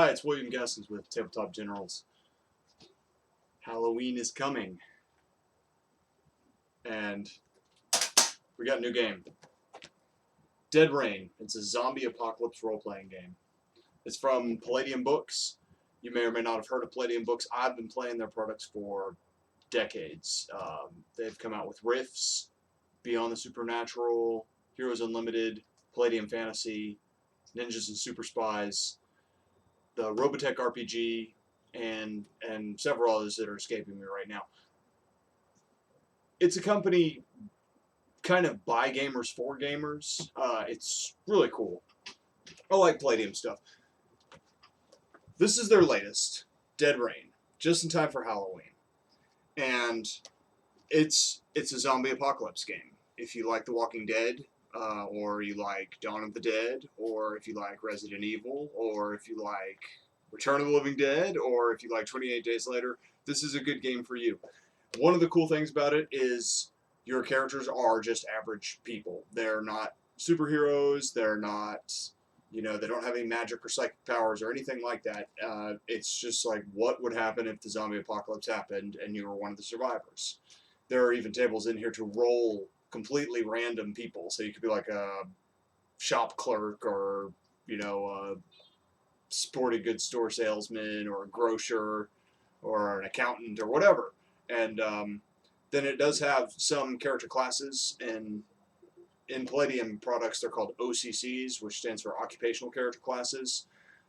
Hi, it's William Gessens with Tabletop Generals. Halloween is coming, and we got a new game. Dead Rain. It's a zombie apocalypse role-playing game. It's from Palladium Books. You may or may not have heard of Palladium Books. I've been playing their products for decades. They've come out with Rifts, Beyond the Supernatural, Heroes Unlimited, Palladium Fantasy, Ninjas and Super Spies, the Robotech RPG, and several others that are escaping me right now. It's a company kind of by gamers for gamers. It's really cool. I like Palladium stuff. This is their latest, Dead Rain, just in time for Halloween. And it's a zombie apocalypse game. If you like The Walking Dead, or you like Dawn of the Dead, or if you like Resident Evil, or if you like Return of the Living Dead, or if you like 28 Days Later, this is a good game for you. One of the cool things about it is your characters are just average people. They're not superheroes. They're not, they don't have any magic or psychic powers or anything like that. It's just like what would happen if the zombie apocalypse happened and you were one of the survivors. There are even tables in here to roll completely random people. So you could be like a shop clerk or, a sporting goods store salesman or a grocer or an accountant or whatever. And then it does have some character classes, and in Palladium products they're called OCCs, which stands for Occupational Character Classes.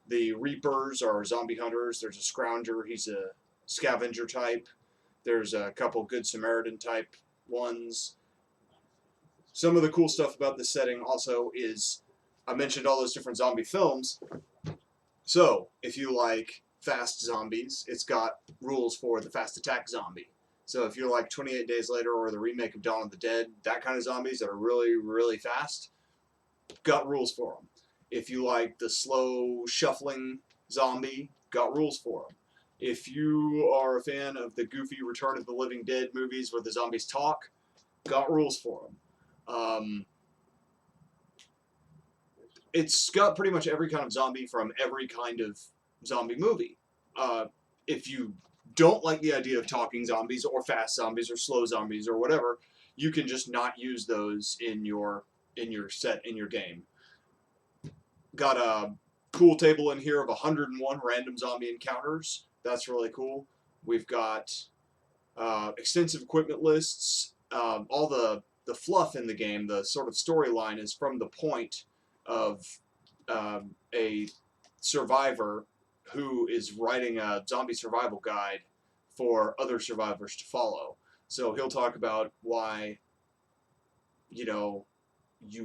The Reapers are zombie hunters. There's a Scrounger, he's a scavenger type. There's a couple Good Samaritan type ones. Some of the cool stuff about this setting also is, I mentioned all those different zombie films. So, if you like fast zombies, it's got rules for the fast attack zombie. So if you're like 28 Days Later or the remake of Dawn of the Dead, that kind of zombies that are really, really fast, got rules for them. If you like the slow shuffling zombie, got rules for them. If you are a fan of the goofy Return of the Living Dead movies where the zombies talk, got rules for them. It's got pretty much every kind of zombie from every kind of zombie movie. If you don't like the idea of talking zombies or fast zombies or slow zombies or whatever, you can just not use those in your game. Got a cool table in here of 101 random zombie encounters. That's really cool. We've got extensive equipment lists. All the fluff in the game, the sort of storyline, is from the point of a survivor who is writing a zombie survival guide for other survivors to follow. So he'll talk about why, you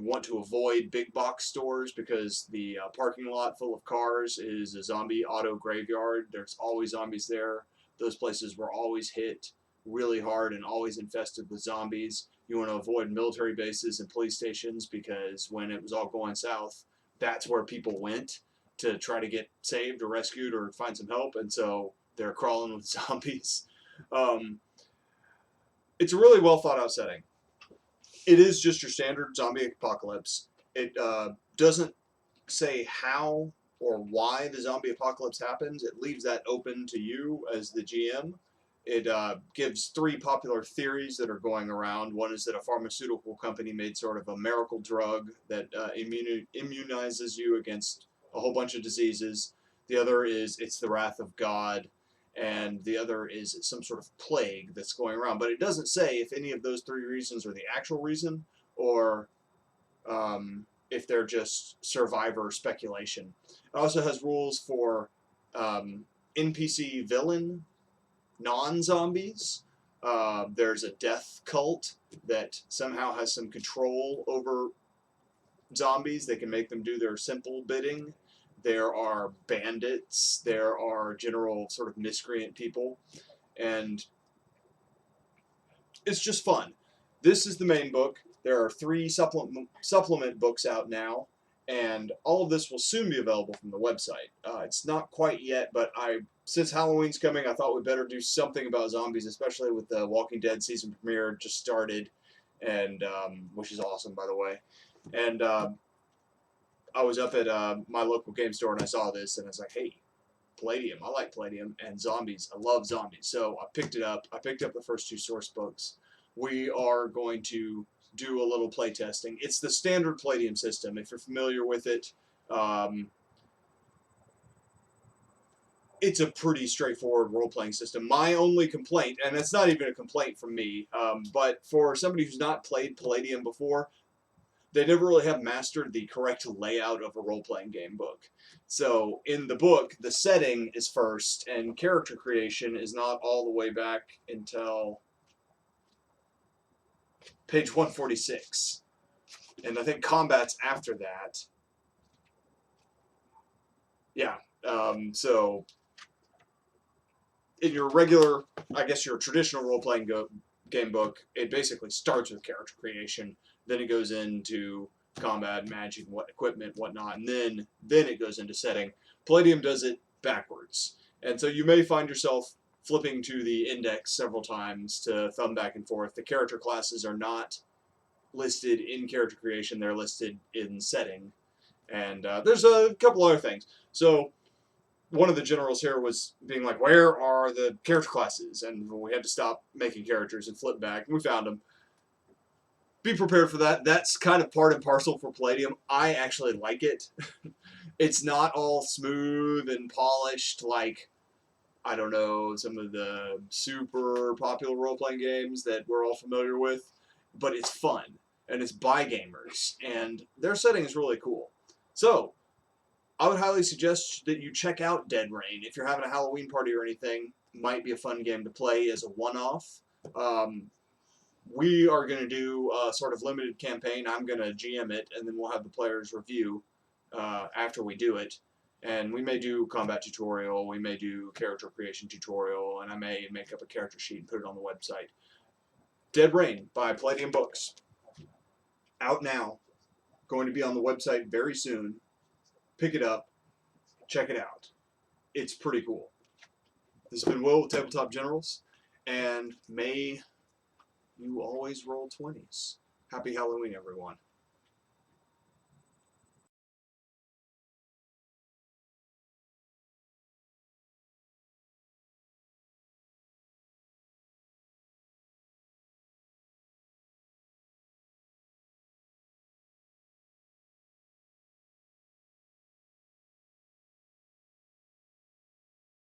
want to avoid big box stores because the parking lot full of cars is a zombie auto graveyard. There's always zombies there. Those places were always hit really hard and always infested with zombies. You want to avoid military bases and police stations because when it was all going south, that's where people went to try to get saved or rescued or find some help, and so they're crawling with zombies. It's a really well thought out setting. It is just your standard zombie apocalypse. It doesn't say how or why the zombie apocalypse happens. It leaves that open to you as the GM. It gives three popular theories that are going around. One is that a pharmaceutical company made sort of a miracle drug that immunizes you against a whole bunch of diseases. The other is it's the wrath of God. And the other is some sort of plague that's going around. But it doesn't say if any of those three reasons are the actual reason or if they're just survivor speculation. It also has rules for NPC villain non-zombies. There's a death cult that somehow has some control over zombies. They can make them do their simple bidding. There are bandits. There are general sort of miscreant people. And it's just fun. This is the main book. There are 3 supplement books out now, and all of this will soon be available from the website. It's not quite yet, but since Halloween's coming, I thought we'd better do something about zombies, especially with the Walking Dead season premiere just started, and which is awesome, by the way. And I was up at my local game store and I saw this, and I was like, hey, Palladium. I like Palladium, and zombies. I love zombies. So I picked it up. I picked up the first 2 source books. We are going to do a little play testing. It's the standard Palladium system. If you're familiar with it, it's a pretty straightforward role-playing system. My only complaint, and it's not even a complaint from me, but for somebody who's not played Palladium before, they never really have mastered the correct layout of a role-playing game book. So in the book, the setting is first, and character creation is not all the way back until page 146. And I think combat's after that. Yeah, so in your regular, I guess your traditional role-playing game book, it basically starts with character creation, then it goes into combat, magic, what equipment, whatnot, and then it goes into setting. Palladium does it backwards, and so you may find yourself flipping to the index several times to thumb back and forth. The character classes are not listed in character creation, they're listed in setting, and there's a couple other things. So one of the generals here was being like, where are the character classes? And we had to stop making characters and flip back, and we found them. Be prepared for that. That's kind of part and parcel for Palladium. I actually like it. It's not all smooth and polished like, I don't know, some of the super popular role-playing games that we're all familiar with, but it's fun, and it's by gamers, and their setting is really cool. So, I would highly suggest that you check out Dead Rain. If you're having a Halloween party or anything, might be a fun game to play as a one-off. We are going to do a sort of limited campaign. I'm going to GM it, and then we'll have the players review after we do it. And we may do combat tutorial, we may do character creation tutorial, and I may make up a character sheet and put it on the website. Dead Rain by Palladium Books. Out now. Going to be on the website very soon. Pick it up. Check it out. It's pretty cool. This has been Will with Tabletop Generals, and may you always roll 20s. Happy Halloween, everyone.